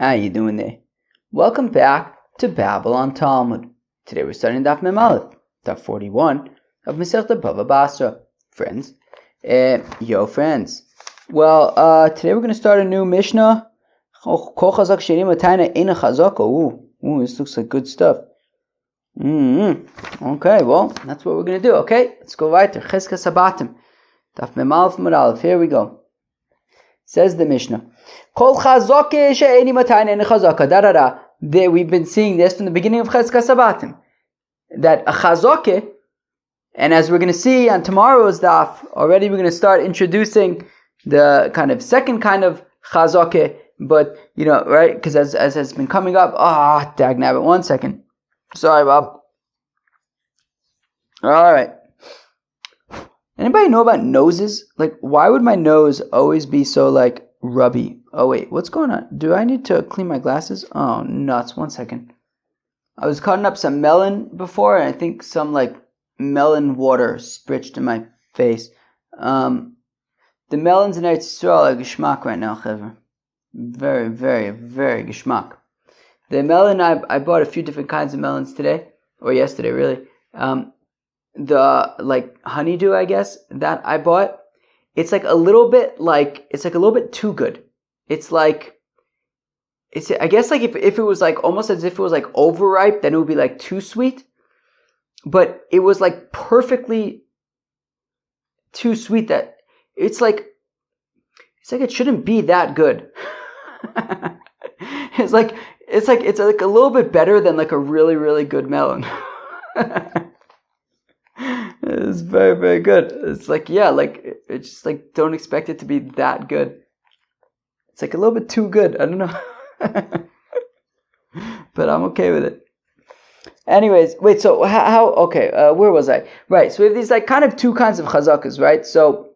How you doing there? Welcome back to Babylon Talmud. Today we're studying Daf Mem Aleph, Daf 41 of Masechta BavaBasra. Friends, friends. Well, today we're going to start a new Mishnah. This looks like good stuff. Okay, well, that's what we're going to do. Okay, let's go weiter. Chizka Sabatim. Daf Mem Aleph Mud Aleph. Here we go. Says the Mishnah. We've been seeing this from the beginning of Chizka Sabatim. That a chazake, and as we're going to see on tomorrow's daf, already we're going to start introducing the kind of second kind of chazake, but, right, because as has been coming up, dagnabbit, 1 second. Sorry, Bob. Alright. Anybody know about noses? Like, why would my nose always be so, rubby? Oh, wait, what's going on? Do I need to clean my glasses? Oh, nuts. 1 second. I was cutting up some melon before, and I think some, melon water spritched in my face. The melons in Eretz Yisrael are geschmack right now, Chevra. Very, very, very geschmack. The melon, I bought a few different kinds of melons today, or yesterday, really. The honeydew, I guess, that I bought, it's a little bit too good. I guess if it was almost as if it was overripe, then it would be too sweet. But it was perfectly too sweet that it's like it shouldn't be that good. It's a little bit better than a really, really good melon. It's very, very good. It's it's just don't expect it to be that good. It's a little bit too good. I don't know. But I'm okay with it. Anyways, wait, so okay, where was I? Right, so we have these kind of two kinds of chazakas, right? So,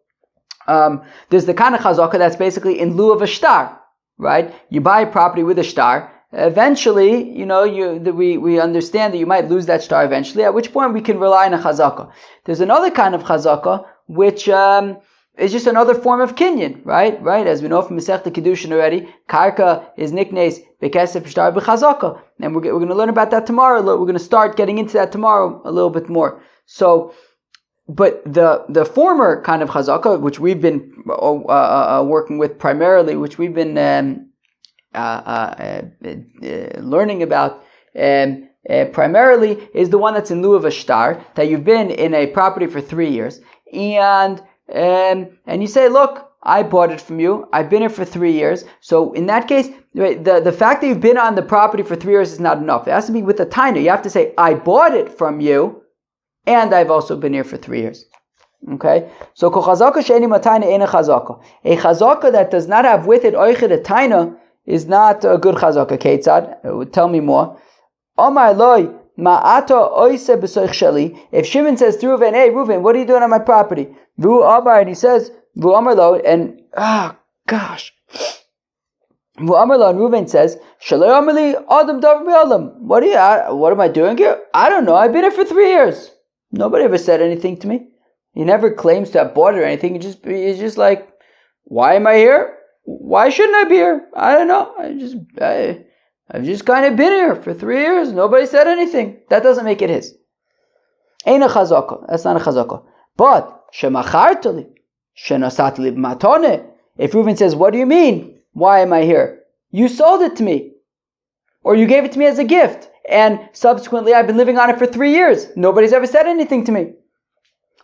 there's the kind of chazaka that's basically in lieu of a shtar, right? You buy a property with a shtar. Eventually, we understand that you might lose that shtar eventually, at which point we can rely on a chazaka. There's another kind of chazaka, which is just another form of kinyan, right? Right? As we know from Masechta Kiddushin already, karka is niknes bekesef shtar b'chazaka. And we're going to learn about that tomorrow. We're going to start getting into that tomorrow a little bit more. So, but the former kind of chazaka, which we've been working with primarily, which we've been learning about primarily, is the one that's in lieu of a shtar, that you've been in a property for 3 years, and you say, look, I bought it from you, I've been here for 3 years. So in that case, the fact that you've been on the property for 3 years is not enough. It has to be with a taina. You have to say, I bought it from you, and I've also been here for 3 years. Okay? So chazaka she'eni matayna ena chazaka. A chazaka that does not have with it oichet a taina is not a good chazaka. Ketzad? Tell me more. Omar loy ma'ata oise b'soich shali. If Shimon says to Reuven, hey Reuven, what are you doing on my property? Vu Amar, and he says, Vu Amar lo, and Vu Amar lo, and Reuven says, Shalei Amali Adam Dav Mi'alam. What am I doing here? I don't know. I've been here for 3 years. Nobody ever said anything to me. He never claims to have bought it or anything. He's just like, why am I here? Why shouldn't I be here? I don't know. I've just kind of been here for 3 years. Nobody said anything. That doesn't make it his. Ain't a chazaka. That's not a chazaka. But shemachartali, shenasatli b'matone. If Reuven says, what do you mean? Why am I here? You sold it to me, or you gave it to me as a gift, and subsequently I've been living on it for 3 years. Nobody's ever said anything to me.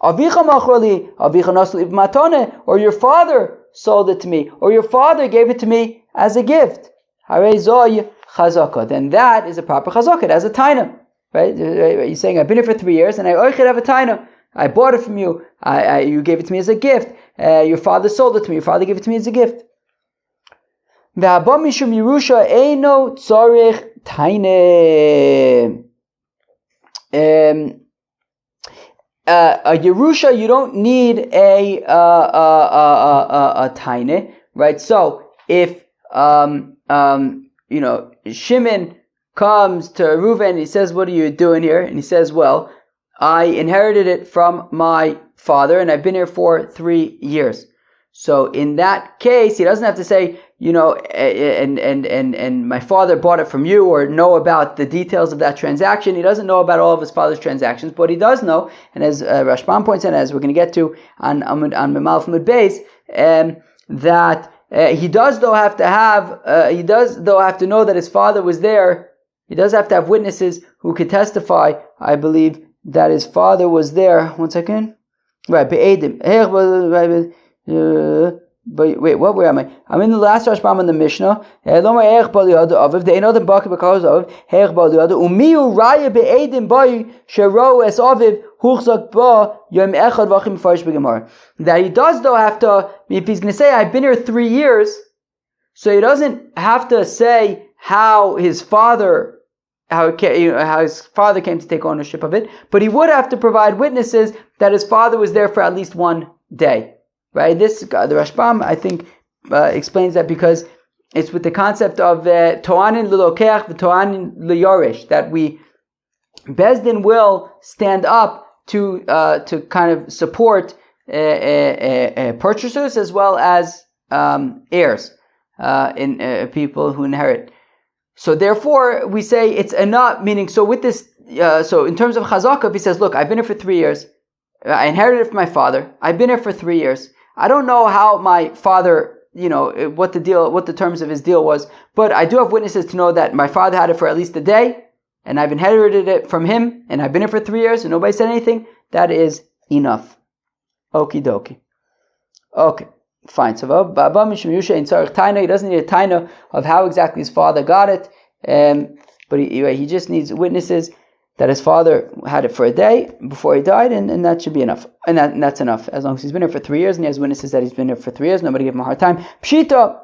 Avicha machrali, avicha nasli b'matone, or your father sold it to me, or your father gave it to me as a gift. Harei zoy chazaka. Then that is a proper chazaka. It has a taina, right? You're saying I've been here for 3 years, and I have a taina. I bought it from you. You gave it to me as a gift. Your father sold it to me. Your father gave it to me as a gift. A Yerusha, you don't need a taine, right? So if Shimon comes to Reuven and he says, what are you doing here? And he says, well, I inherited it from my father and I've been here for 3 years. So in that case, he doesn't have to say, and my father bought it from you, or know about the details of that transaction. He doesn't know about all of his father's transactions, but he does know, and as Rashbam points out, as we're going to get to on Memalef Mud Beis, that he does though have to know that his father was there. He does have to have witnesses who could testify, I believe, that his father was there. One second. Right, be'edim. But wait, where am I? I'm in the last Rashbam in the Mishnah. That he does though have to, if he's going to say, I've been here 3 years, so he doesn't have to say how his father came to take ownership of it, but he would have to provide witnesses that his father was there for at least 1 day. Right? The Rashbam, I think, explains that because it's with the concept of to'anin l'lokeach v'to'anin l'yoresh, that Bezdin will stand up to kind of support purchasers as well as heirs in people who inherit. So therefore, we say it's enough. Meaning, so with this, so in terms of chazakah, if he says, "Look, I've been here for 3 years. I inherited it from my father. I've been here for 3 years. I don't know how my father, what the terms of his deal was, but I do have witnesses to know that my father had it for at least a day, and I've inherited it from him, and I've been here for 3 years, and nobody said anything." That is enough. Okie dokie. Okay, fine. So, he doesn't need a taina of how exactly his father got it, but he just needs witnesses that his father had it for a day before he died, and that should be enough. And that's enough. As long as he's been here for 3 years, and he has witnesses that he's been here for 3 years, nobody give him a hard time. Pshita.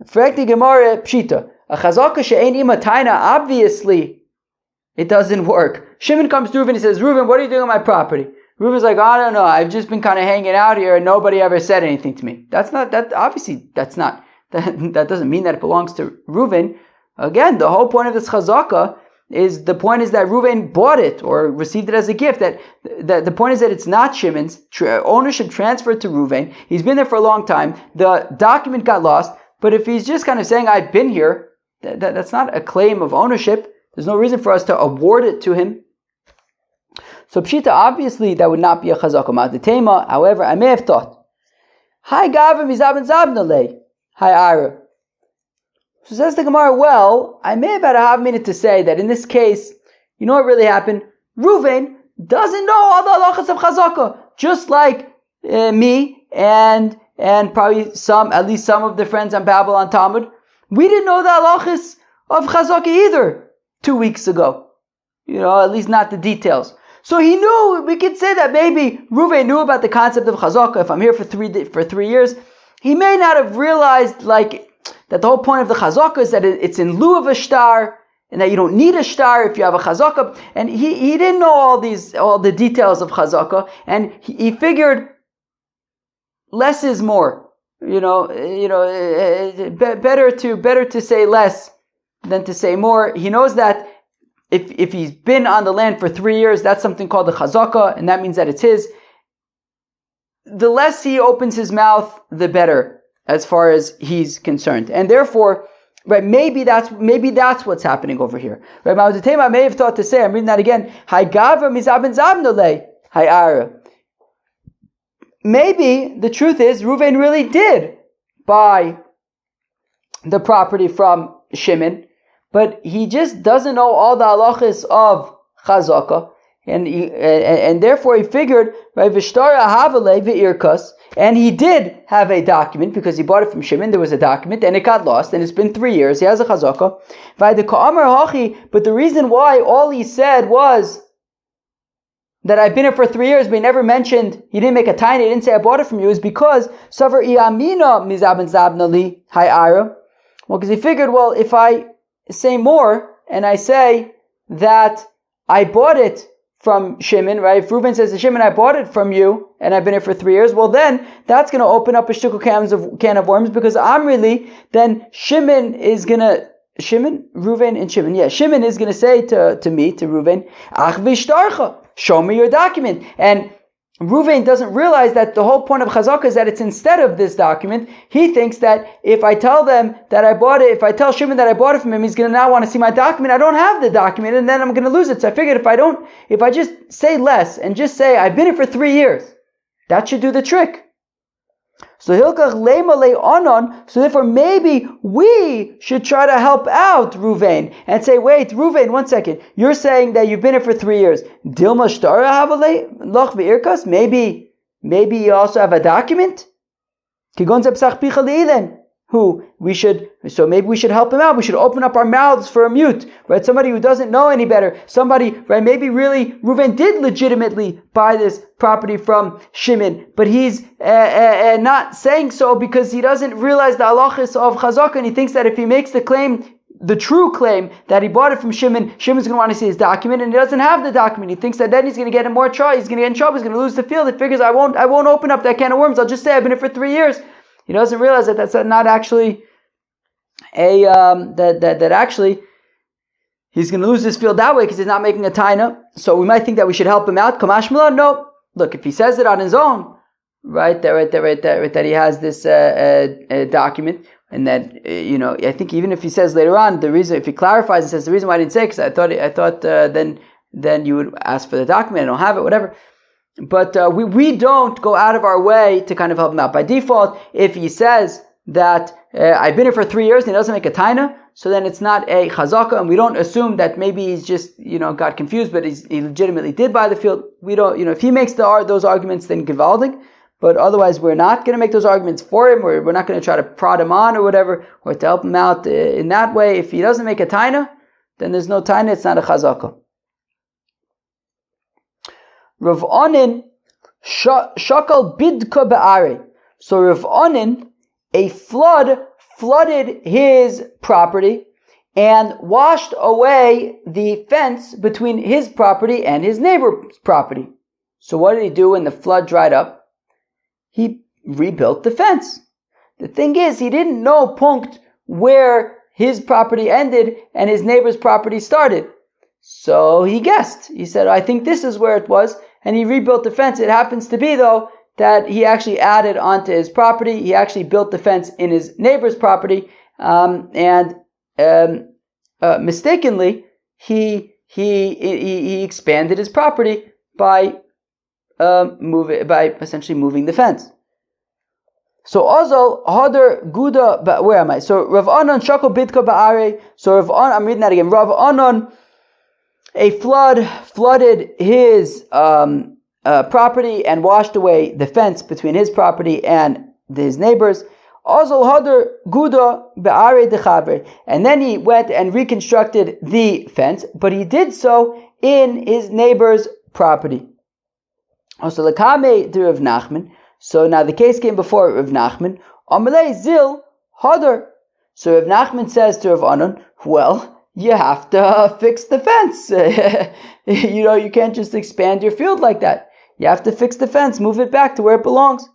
Frekti Gemara, Pshita. A chazaka she'ein ima taina, obviously, it doesn't work. Shimon comes to Reuven and he says, "Reuven, what are you doing on my property?" Reuven's like, "I don't know, I've just been kind of hanging out here, and nobody ever said anything to me." That doesn't mean that it belongs to Reuven. Again, the whole point of this chazaka is that Reuven bought it or received it as a gift. That the point is that it's not Shimon's. Ownership transferred to Reuven. He's been there for a long time. The document got lost. But if he's just kind of saying, "I've been here," that's not a claim of ownership. There's no reason for us to award it to him. So Pshita, obviously, that would not be a chazaka ma'adetema. However, I may have thought, "Hi Gavim Izabin Zabnale, hi Ira." So says the Gemara, well, I may have had a half minute to say that in this case, you know what really happened? Reuven doesn't know all the halachas of chazaka, just like me and probably at least some of the friends on Babylon Talmud. We didn't know the halachas of chazaka either 2 weeks ago. At least not the details. So he knew. We could say that maybe Reuven knew about the concept of chazaka. If I'm here for 3 years, he may not have realized that the whole point of the chazaka is that it's in lieu of a shtar, and that you don't need a shtar if you have a chazaka. And he didn't know all the details of chazaka, and he figured less is more. Better to say less than to say more. He knows that if he's been on the land for 3 years, that's something called the chazaka, and that means that it's his. The less he opens his mouth, the better, as far as he's concerned. And therefore, right, maybe that's what's happening over here. Right, I may have thought to say, I'm reading that again, maybe the truth is Reuven really did buy the property from Shimon, but he just doesn't know all the halachas of chazaka, and therefore he figured, right, v'shtara havale v'irkas, and he did have a document because he bought it from Shimon. There was a document, and it got lost, and it's been 3 years. He has a chazaka. But the reason why all he said was that I've been here for 3 years, but he never mentioned, he didn't make a tiny, he didn't say I bought it from you, is because Savar Iamina Mizabin Zabnali Hayara. Well, because he figured, well, if I say more and I say that I bought it from Shimon, right? If Reuven says to Shimon, I bought it from you and I've been here for 3 years, well then that's going to open up a shtickle can of worms, because then Shimon is going to, Reuven and Shimon is going to say to me, to Reuven, Ach v'shtarcha, show me your document. And Reuven doesn't realize that the whole point of chazakah is that it's instead of this document. He thinks that if I tell them that I bought it, if I tell Shimon that I bought it from him, he's going to now want to see my document. I don't have the document, and then I'm going to lose it. So I figured if I just say less and just say I've been here for 3 years, that should do the trick. So Hilkach Lema Le Onon, so therefore maybe we should try to help out Reuven and say, wait, Reuven, 1 second, you're saying that you've been here for 3 years. Dilma Shtara Havale Loch Ve'irkas, maybe you also have a document? Kigon Zepsach Picha Le'ilen. So maybe we should help him out. We should open up our mouths for a mute, right? Somebody who doesn't know any better. Somebody, right? Maybe really Reuven did legitimately buy this property from Shimon, but he's not saying so because he doesn't realize the halachas of chazakah, and he thinks that if he makes the claim, the true claim that he bought it from Shimon, Shimon's going to want to see his document, and he doesn't have the document. He thinks that then he's going to get in more trouble. He's going to get in trouble. He's going to lose the field. He figures I won't open up that can of worms. I'll just say I've been here for 3 years. He doesn't realize that that's not actually that actually he's going to lose his field that way because he's not making a taina. So we might think that we should help him out. Kamash Mila, no. Look, if he says it on his own, right there, that he has this document, and that I think even if he says later on the reason, if he clarifies and says the reason why I didn't say because I thought then you would ask for the document. I don't have it, whatever. But we don't go out of our way to kind of help him out. By default, if he says that I've been here for 3 years and he doesn't make a taina, so then it's not a chazakah, and we don't assume that maybe he's just got confused, but he legitimately did buy the field. We don't, if he makes those arguments, then gewaldig. But otherwise, we're not going to make those arguments for him, or we're not going to try to prod him on or whatever, or to help him out in that way. If he doesn't make a taina, then there's no taina. It's not a chazakah. Rav Onin shakal bidka ba'are. So Rav Onin, a flooded his property and washed away the fence between his property and his neighbor's property. So what did he do when the flood dried up? He rebuilt the fence. The thing is, he didn't know punkt where his property ended and his neighbor's property started. So he guessed. He said, I think this is where it was, and he rebuilt the fence. It happens to be, though, that he actually added onto his property. He actually built the fence in his neighbor's property, and mistakenly, he expanded his property by essentially moving the fence. So Ozal Hadar Guda, but where am I? So Rav Anan Shako Bitka Ba'are. So Rav Anan, I'm reading that again. Rav Anan, a flooded his property and washed away the fence between his property and his neighbors. Ozal Hadar Guda Ba'are Dechaver. And then he went and reconstructed the fence, but he did so in his neighbor's property. Also Lakame de Rav Nachman. So now the case came before Rav Nachman. Amalei Zil Hadar. So Rav Nachman says to Rav Anan, well, you have to fix the fence. You can't just expand your field like that. You have to fix the fence, move it back to where it belongs.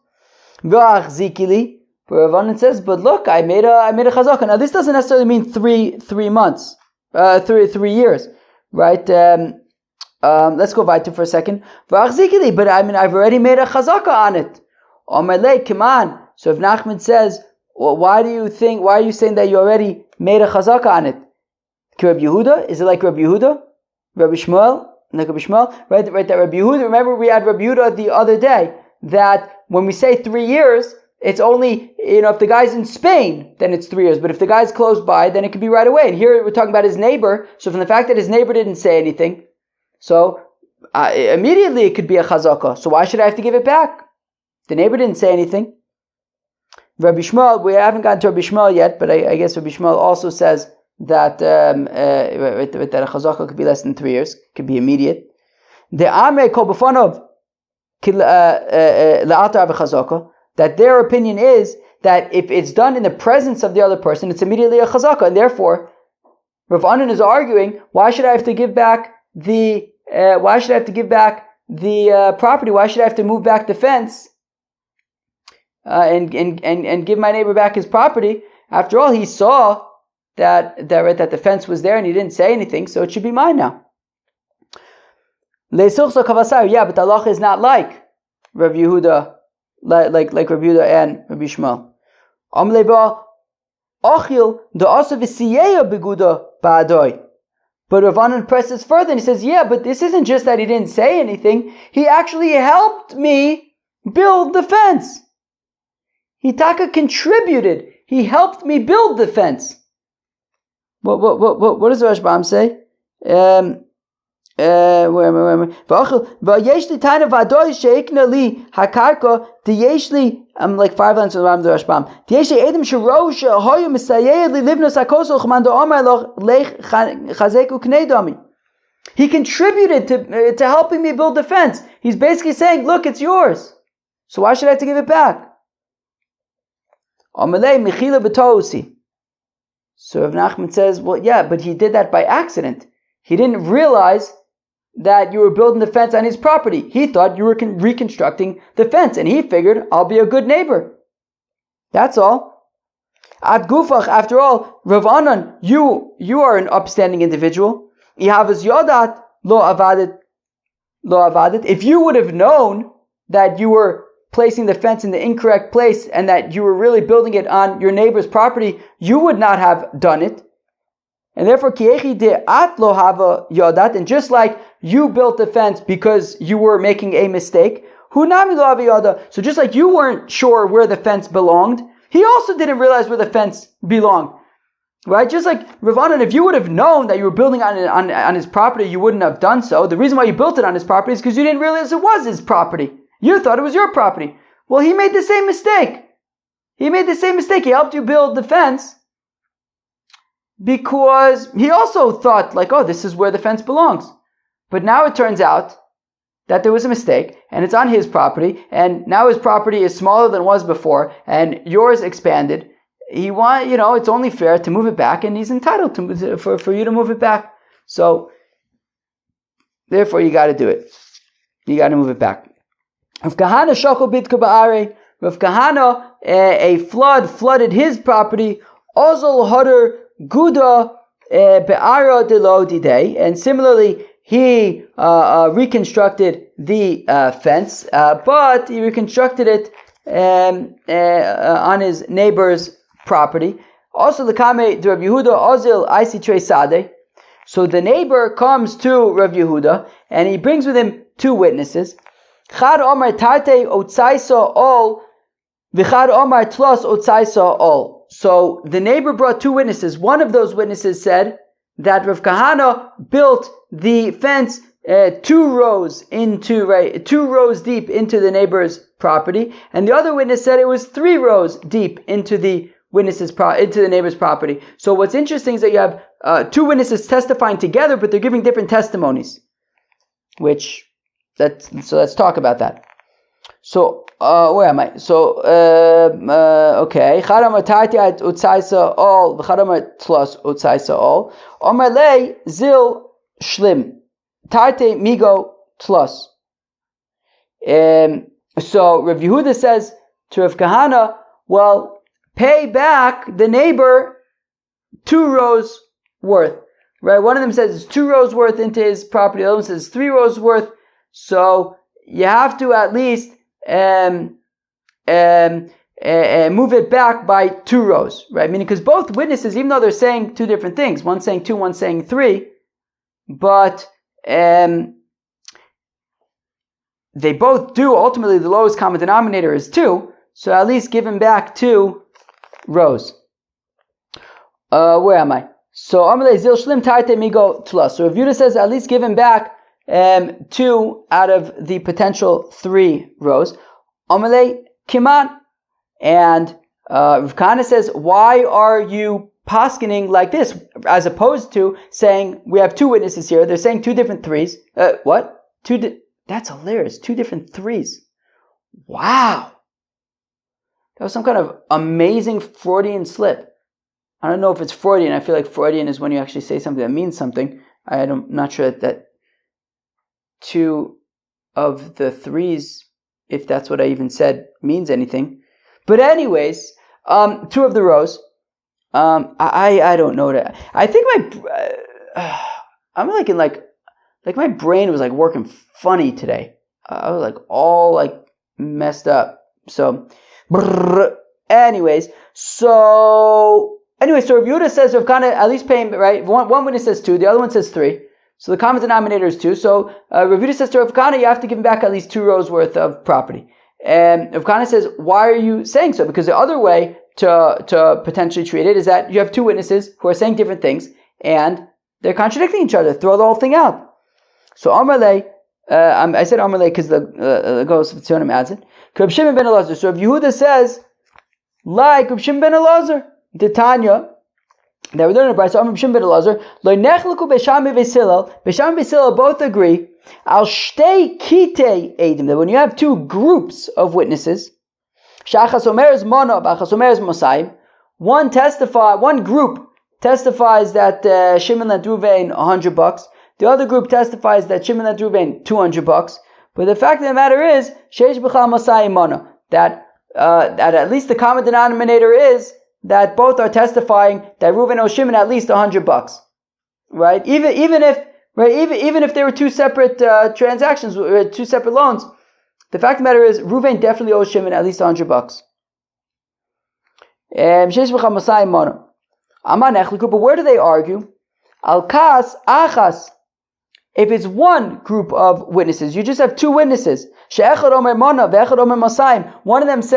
V'ach zikili. Rav Anan says, but look, I made a chazakah. Now this doesn't necessarily mean 3 months, 3 years, right? Let's go weiter for a second. But I've already made a chazakah on it. Omerlei, come on. So if Nachman says, well, why are you saying that you already made a chazakah on it? Rabbi Yehuda? Is it like Rabbi Yehuda? Rabbi Shmuel? Like Rabbi Shmuel? Right, that Rabbi Yehuda, remember we had Rabbi Yehuda the other day, that when we say 3 years, it's only, if the guy's in Spain, then it's 3 years. But if the guy's close by, then it could be right away. And here we're talking about his neighbor. So from the fact that his neighbor didn't say anything, so immediately it could be a chazakah. So why should I have to give it back? The neighbor didn't say anything. Rabbi Shmuel, we haven't gotten to Rabbi Shmuel yet, but I guess Rabbi Shmuel also says that that a chazakah could be less than 3 years, could be immediate. The Amrei kol b'fanov la'atar v'chazakah, that their opinion is that if it's done in the presence of the other person, it's immediately a chazakah, and therefore Rav Anan is arguing, why should I have to give back the property? Why should I have to move back the fence and give my neighbor back his property? After all, he saw that the fence was there and he didn't say anything, so it should be mine now. Yeah, but the halacha is not like Rav Yehuda, like Rav Yehuda and Rabbi Shmuel. Amlei ba achil the asa v'siyeya beguda ba'adoi. But Rav Anan presses further and he says, yeah, but this isn't just that he didn't say anything. He actually helped me build the fence. He taka contributed. He helped me build the fence. What does the Rashbam say? Where am I? I'm like 5 lines from the Ram the Rashbam. He contributed to helping me build the fence. He's basically saying, look, it's yours. So why should I have to give it back? So Rav Nachman says, well, yeah, but he did that by accident. He didn't realize that you were building the fence on his property. He thought you were reconstructing the fence, and he figured, I'll be a good neighbor. That's all. Ad Gufach, after all, Rav Anan, you are an upstanding individual. Ihavas Yodat lo avadet. If you would have known that you were placing the fence in the incorrect place and that you were really building it on your neighbor's property, you would not have done it. And therefore, kiechi de at lo hava yodat, and just like you built the fence because you were making a mistake, hunami lo hava yoda. So just like you weren't sure where the fence belonged, he also didn't realize where the fence belonged. Right? Just like Rav Anan, if you would have known that you were building on his property, you wouldn't have done so. The reason why you built it on his property is because you didn't realize it was his property. You thought it was your property. Well, he made the same mistake. He helped you build the fence because he also thought, like, oh, this is where the fence belongs. But now it turns out that there was a mistake, and it's on his property, and now his property is smaller than it was before, and yours expanded. It's only fair to move it back, and he's entitled for you to move it back. So, therefore, you got to do it. You got to move it back. Rav Kahana shachol bitka ba'are. Rav Kahana, a flood flooded his property. Ozol hodar guda be'ara delo didei. And similarly, he reconstructed the fence, but he reconstructed it on his neighbor's property. Also, the Kame to Rav Yehuda Ozil Aisi Trei Sadeh. So the neighbor comes to Rav Yehuda and he brings with him 2 witnesses. Chad Omar Tate Otsaisa Ol, Vichad Omar Tlos Otsaisa Ol. So the neighbor brought 2 witnesses. One of those witnesses said that Rav Kahana built the fence 2 rows deep into the neighbor's property, and the other witness said it was 3 rows deep into the neighbor's property. So what's interesting is that you have 2 witnesses testifying together, but they're giving different testimonies. So let's talk about that. So where am I? So okay. Chadamar tartiat utzaisa all. Chadamar tlos utzaisa all. Omar lei zil shlim tarte migo tlos. So Rav Yehuda says to Rav Kahana, well, pay back the neighbor 2 rows worth. Right? One of them says it's 2 rows worth into his property. The other one says 3 rows worth. So you have to at least move it back by 2 rows, right? Meaning, because both witnesses, even though they're saying 2 different things, one's saying 2, one's saying 3, but they both do. Ultimately, the lowest common denominator is 2, so at least give him back 2 rows. Where am I? So Amalei Zil Shlim Tarte Migo Tla. So Rav Yehuda says at least give him back 2 out of the potential 3 rows. Amalei Kiman. And Rav Kahana says, why are you poskening like this? As opposed to saying, we have 2 witnesses here. They're saying 2 different 3s. What? That's hilarious. 2 different 3s. Wow. That was some kind of amazing Freudian slip. I don't know if it's Freudian. I feel like Freudian is when you actually say something that means something. I'm not sure that 2 of the 3s, if that's what I even said, means anything. But anyways, 2 of the rows. I don't know that. I think I'm like in like my brain was like working funny today. I was like all like messed up. So, anyways, so Rav Yehuda says Rav Kana at least paying, right? One witness says 2, the other one says 3. So the common denominator is 2. So Rav Yehuda says to Rav Kana, you have to give him back at least 2 rows worth of property. And Rav Kana says, why are you saying so? Because the other way to potentially treat it is that you have 2 witnesses who are saying different things and they're contradicting each other. Throw the whole thing out. So Amarle, I said Amarle because the Ghost of Tzionim adds it. Reb Shimon ben Elazar. So if Yehuda says, like Reb Shimon ben Elazar, the Tanya, that we learn about, so Reb Shimon ben Elazar, Lo nechleku Beishami v'Hillel, Beishami v'Hillel both agree, al shtei kitei edim, that when you have 2 groups of witnesses, shachas omer is mono, b'achas omer is mosayim, one group testifies that Shimon lent Ruvain $100, the other group testifies that Shimon lent Ruvain $200, but the fact of the matter is, sheish b'chal mosayim mono, that at least the common denominator is that both are testifying that Reuven owes Shimon at least $100, right? Even if there were 2 separate transactions, 2 separate loans, the fact of the matter is Reuven definitely owes Shimon at least $100. But where do they argue? Al kas achas. If it's one group of witnesses, you just have 2 witnesses. One of them is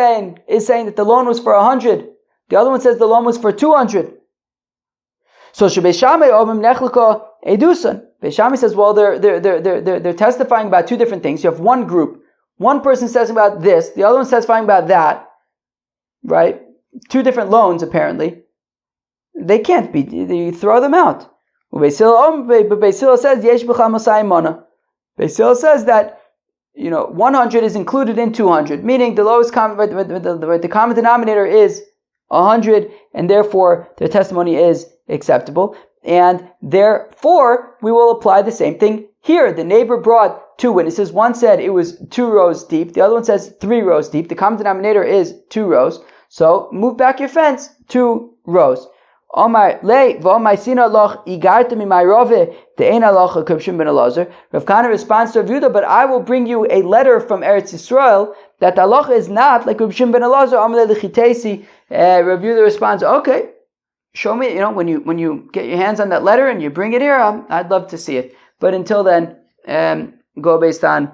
saying that the loan was for 100. The other one says the loan was for 200. So Beis Shammai omim nechlika edusan. Beis Shammai says, well, they're testifying about 2 different things. You have one group. One person says about this. The other one says testifying about that. Right? 2 different loans apparently. They can't be. You throw them out. Beis Hillel says yesh b'chal mosayim mana. Beis Hillel says that 100 is included in 200, meaning the lowest the common denominator is 100, and therefore their testimony is acceptable, and therefore we will apply the same thing here. The neighbor brought 2 witnesses. One said it was 2 rows deep. The other one says 3 rows deep. The common denominator is 2 rows. So move back your fence 2 rows. Rav Kana responds to Rav Yehuda, but I will bring you a letter from Eretz Yisrael that the halacha is not like Rav Shimon ben Elazar. Rav Yehuda responds, okay, show me, when you get your hands on that letter and you bring it here, I'd love to see it. But until then, go based on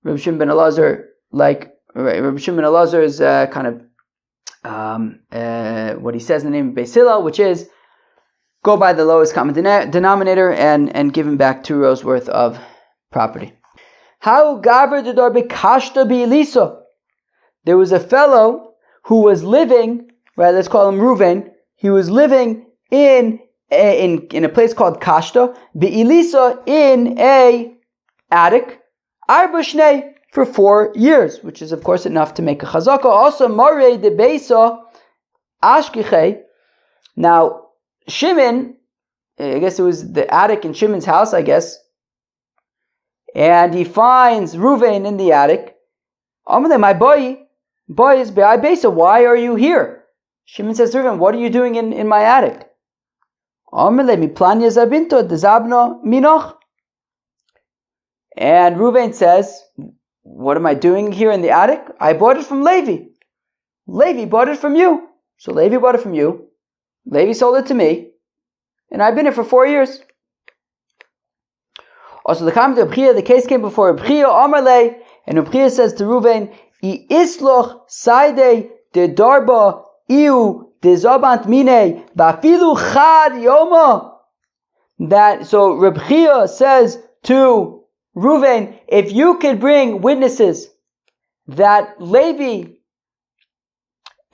Rav Shimon ben Elazar, like Rav Shimon ben Elazar is kind of what he says in the name of Beis Hillel, which is go by the lowest common denominator and give him back 2 rows worth of property. How gaber the dar bekashta bi'elisa? There was a fellow who was living, right? Let's call him Reuven. He was living in a place called Kashta bi'elisa, in a attic. Arba shnei, for 4 years, which is of course enough to make a chazaka. Also, Marei de Beisa Ashkiche. Now, Shimon, I guess it was the attic in Shimon's house, I guess, and he finds Reuven in the attic. Amale, my boy is Be'ai Beisa. Why are you here? Shimon says to Reuven, what are you doing in my attic? Amale, mi planya zabinto dezabno minoch. And Reuven says, what am I doing here in the attic? I bought it from Levi. Levi bought it from you. So Levi bought it from you. Levi sold it to me. And I've been here for 4 years. Also, the case came before Reb Chia, Amarle, and Reb Chia says to Reuven, I isloch saide de darba iu de zabant mine bafilu chad yoma. So Reb Chia says to Reuven, if you could bring witnesses that Levi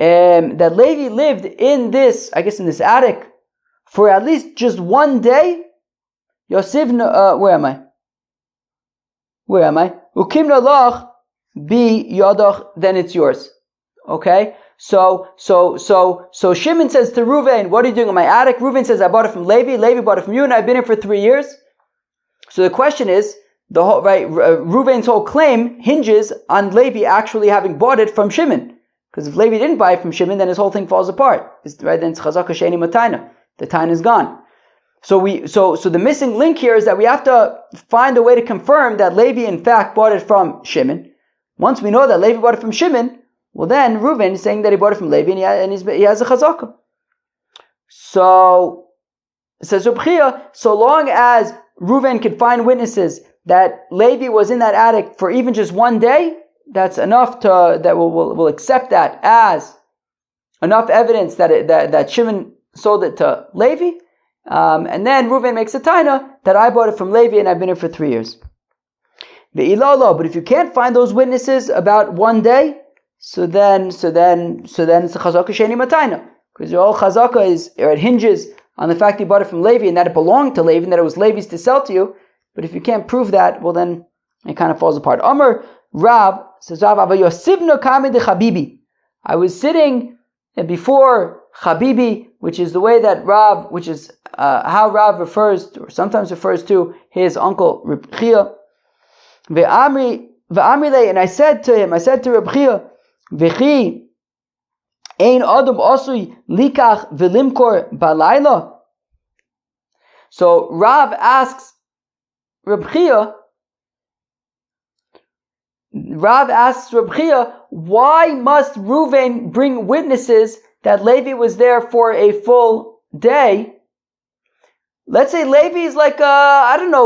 lived in this, I guess in this attic, for at least just 1 day, Yosivna, where am I? Ukimna lach bi yadach, then it's yours. Okay? So Shimon says to Reuven, what are you doing in my attic? Reuven says, I bought it from Levi. Levi bought it from you, and I've been here for 3 years. So the question is, Reuven's whole claim hinges on Levi actually having bought it from Shimon. Because if Levi didn't buy it from Shimon, then his whole thing falls apart. Right? Then it's chazaka sheni matayna. The time is gone. So the missing link here is that we have to find a way to confirm that Levi in fact bought it from Shimon. Once we know that Levi bought it from Shimon, well then Reuven is saying that he bought it from Levi and he has a chazakah. So, says Reb Chia, so long as Reuven could find witnesses that Levi was in that attic for even just one day, that's enough that we'll accept that as enough evidence that Shimon sold it to Levi. And then Reuven makes a taina that I bought it from Levi and I've been here for 3 years. But if you can't find those witnesses about one day, so then it's a chazaka sheni mataina, because your whole chazaka it hinges on the fact he bought it from Levi and that it belonged to Levi and that it was Levi's to sell to you. But if you can't prove that, well then it kind of falls apart. Amar Rab says, I was sitting before Habibi, which is the way that Rab, which is how Rab refers to, or sometimes refers to his uncle Reb Chia. And I said to Reb Chia, V'chi ein adam osui likach v'limkor balayla. So Rav asks Reb Chia, why must Reuven bring witnesses that Levi was there for a full day? Let's say Levi is like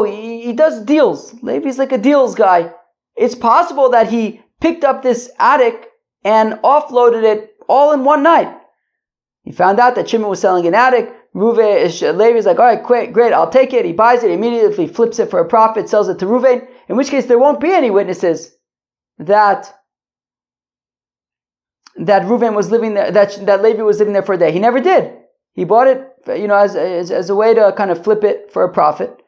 he does deals. Levi's like a deals guy. It's possible that he picked up this attic and offloaded it all in one night. He found out that Shimon was selling an attic. Levi's like, all right, great, I'll take it. He buys it, immediately flips it for a profit, sells it to Reuven, in which case there won't be any witnesses that Reuven was living there, that Levi was living there for a day. He never did. He bought it, as a way to kind of flip it for a profit.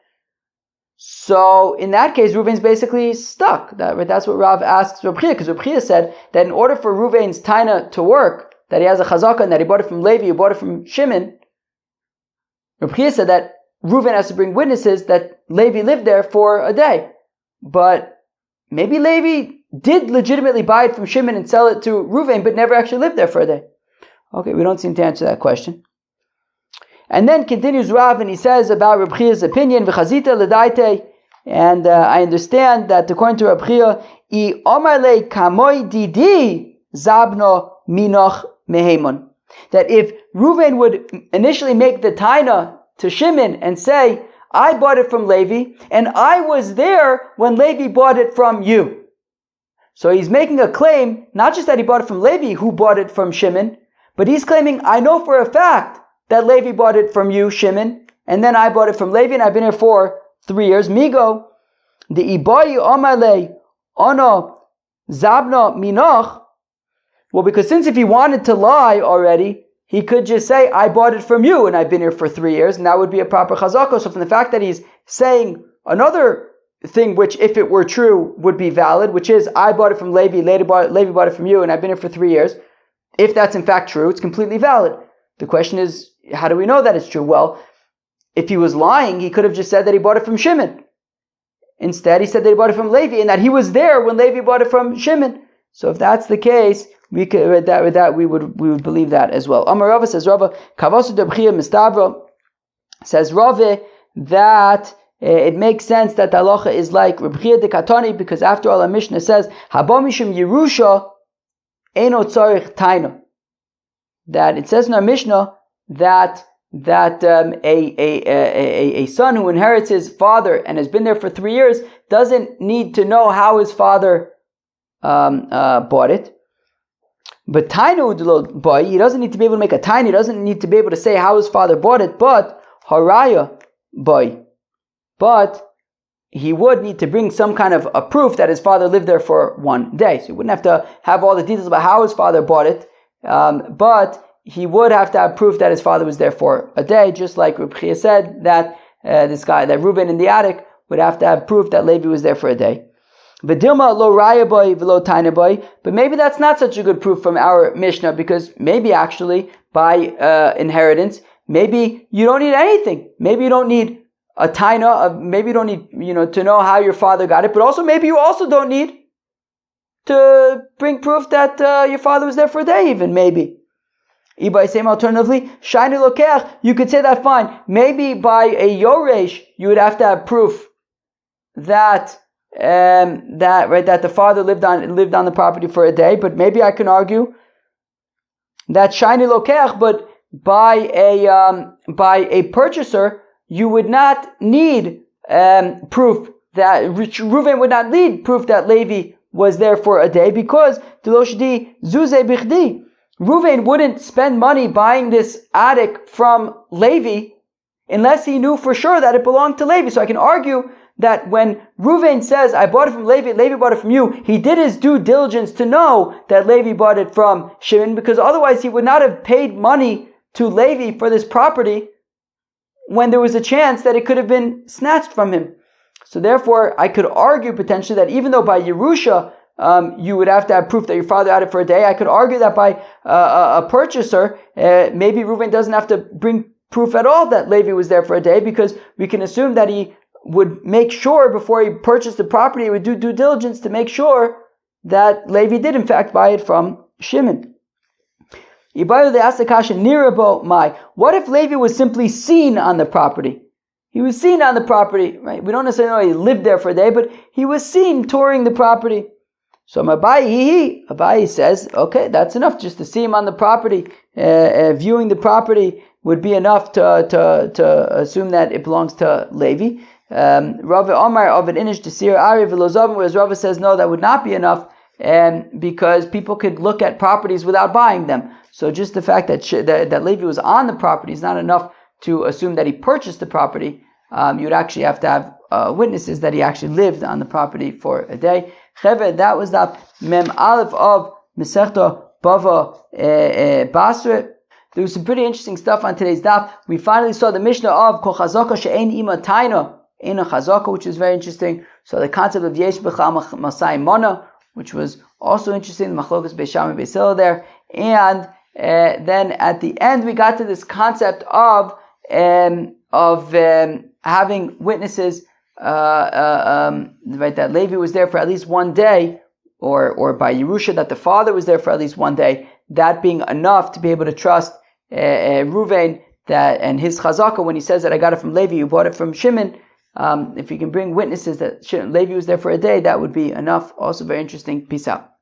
So in that case, Reuven's basically stuck. That's what Rav asks Reb Chia, because Reb Chia said that in order for Reuven's taina to work, that he has a chazaka and that he bought it from Levi, he bought it from Shimon, Reb Chia said that Reuven has to bring witnesses that Levi lived there for a day. But maybe Levi did legitimately buy it from Shimon and sell it to Reuven, but never actually lived there for a day. Okay, we don't seem to answer that question. And then continues Rav, and he says about Reb Chia's opinion, v'chazita l'daite, and I understand that according to Reb Chia, I omarle kamoi didi zabno minoch mehemon, that if Reuven would initially make the taina to Shimon and say, I bought it from Levi, and I was there when Levi bought it from you. So he's making a claim, not just that he bought it from Levi, who bought it from Shimon, but he's claiming, I know for a fact that Levi bought it from you, Shimon, and then I bought it from Levi, and I've been here for 3 years. Migo, the ibayi omale ono zabno minoch. Well, because since if he wanted to lie already, he could just say, I bought it from you, and I've been here for 3 years, and that would be a proper chazaka. So from the fact that he's saying another thing, which if it were true, would be valid, which is, I bought it from Levi, Levi bought it from you, and I've been here for 3 years. If that's in fact true, it's completely valid. The question is, how do we know that it's true? Well, if he was lying, he could have just said that he bought it from Shimon. Instead, he said that he bought it from Levi, and that he was there when Levi bought it from Shimon. So if that's the case, we could we would believe that as well. Amar Rava says, Rava kavasu debchia mistavro, says Rava that it makes sense that the halacha is like Reb Chia de Katani, because after all, our Mishnah says habamishim Yerusha eno tzarich taina. That it says in our Mishnah that a son who inherits his father and has been there for 3 years doesn't need to know how his father bought it. But tainu boy, he doesn't need to be able to make a taina. He doesn't need to be able to say how his father bought it. But haraya boy, but he would need to bring some kind of a proof that his father lived there for 1 day. So he wouldn't have to have all the details about how his father bought it. But he would have to have proof that his father was there for a day, just like Reb Chia said that this guy, that Reuven in the attic, would have to have proof that Levi was there for a day. V'dilma lo raya boy v'lo taina boy, but maybe that's not such a good proof from our Mishnah, because maybe actually by inheritance, maybe you don't need anything. Maybe you don't need a taina, maybe you don't need to know how your father got it, but also maybe you also don't need to bring proof that your father was there for a day even, maybe. Alternatively, shiny lokeach, you could say that fine. Maybe by a yoresh, you would have to have proof that that the father lived on the property for a day, but maybe I can argue that shiny lokeach, but by a purchaser, you would not need proof that Reuven would not need proof that Levi was there for a day, because Deloshdi Zuze Bichdi, Reuven wouldn't spend money buying this attic from Levi unless he knew for sure that it belonged to Levi. So I can argue that when Reuven says, I bought it from Levi, Levi bought it from you, he did his due diligence to know that Levi bought it from Shimon, because otherwise he would not have paid money to Levi for this property when there was a chance that it could have been snatched from him. So therefore, I could argue potentially that even though by Yerusha, you would have to have proof that your father had it for a day, I could argue that by a purchaser, maybe Reuven doesn't have to bring proof at all that Levi was there for a day, because we can assume that he would make sure before he purchased the property, he would do due diligence to make sure that Levi did in fact buy it from Shimon. What if Levi was simply seen on the property? He was seen on the property, right? We don't necessarily know he lived there for a day, but he was seen touring the property. So Abayi says, okay, that's enough just to see him on the property. Viewing the property would be enough to assume that it belongs to Levi. Rava Omar of an Inish Desir Ari Velozavim, whereas Rava says no, that would not be enough, because people could look at properties without buying them. So just the fact that Levi was on the property is not enough to assume that he purchased the property. You'd actually have to have witnesses that he actually lived on the property for a day. Cheve, that was the Mem Aleph of Masechta BavaBasra. There was some pretty interesting stuff on today's daf. We finally saw the Mishnah of Kol Chazaka She'ein Ima Taina Eina Chazaka, which is very interesting. So the concept of Yesh B'cha Masai Mana, which was also interesting. The Machlokas Beisham and Beisila there. And then at the end we got to this concept of having witnesses, right, that Levi was there for at least one day, or by Yerusha that the father was there for at least one day, that being enough to be able to trust Reuven that and his chazaka when he says that I got it from Levi, you bought it from Shimon. If you can bring witnesses that Levi was there for a day, that would be enough. Also very interesting. Peace out.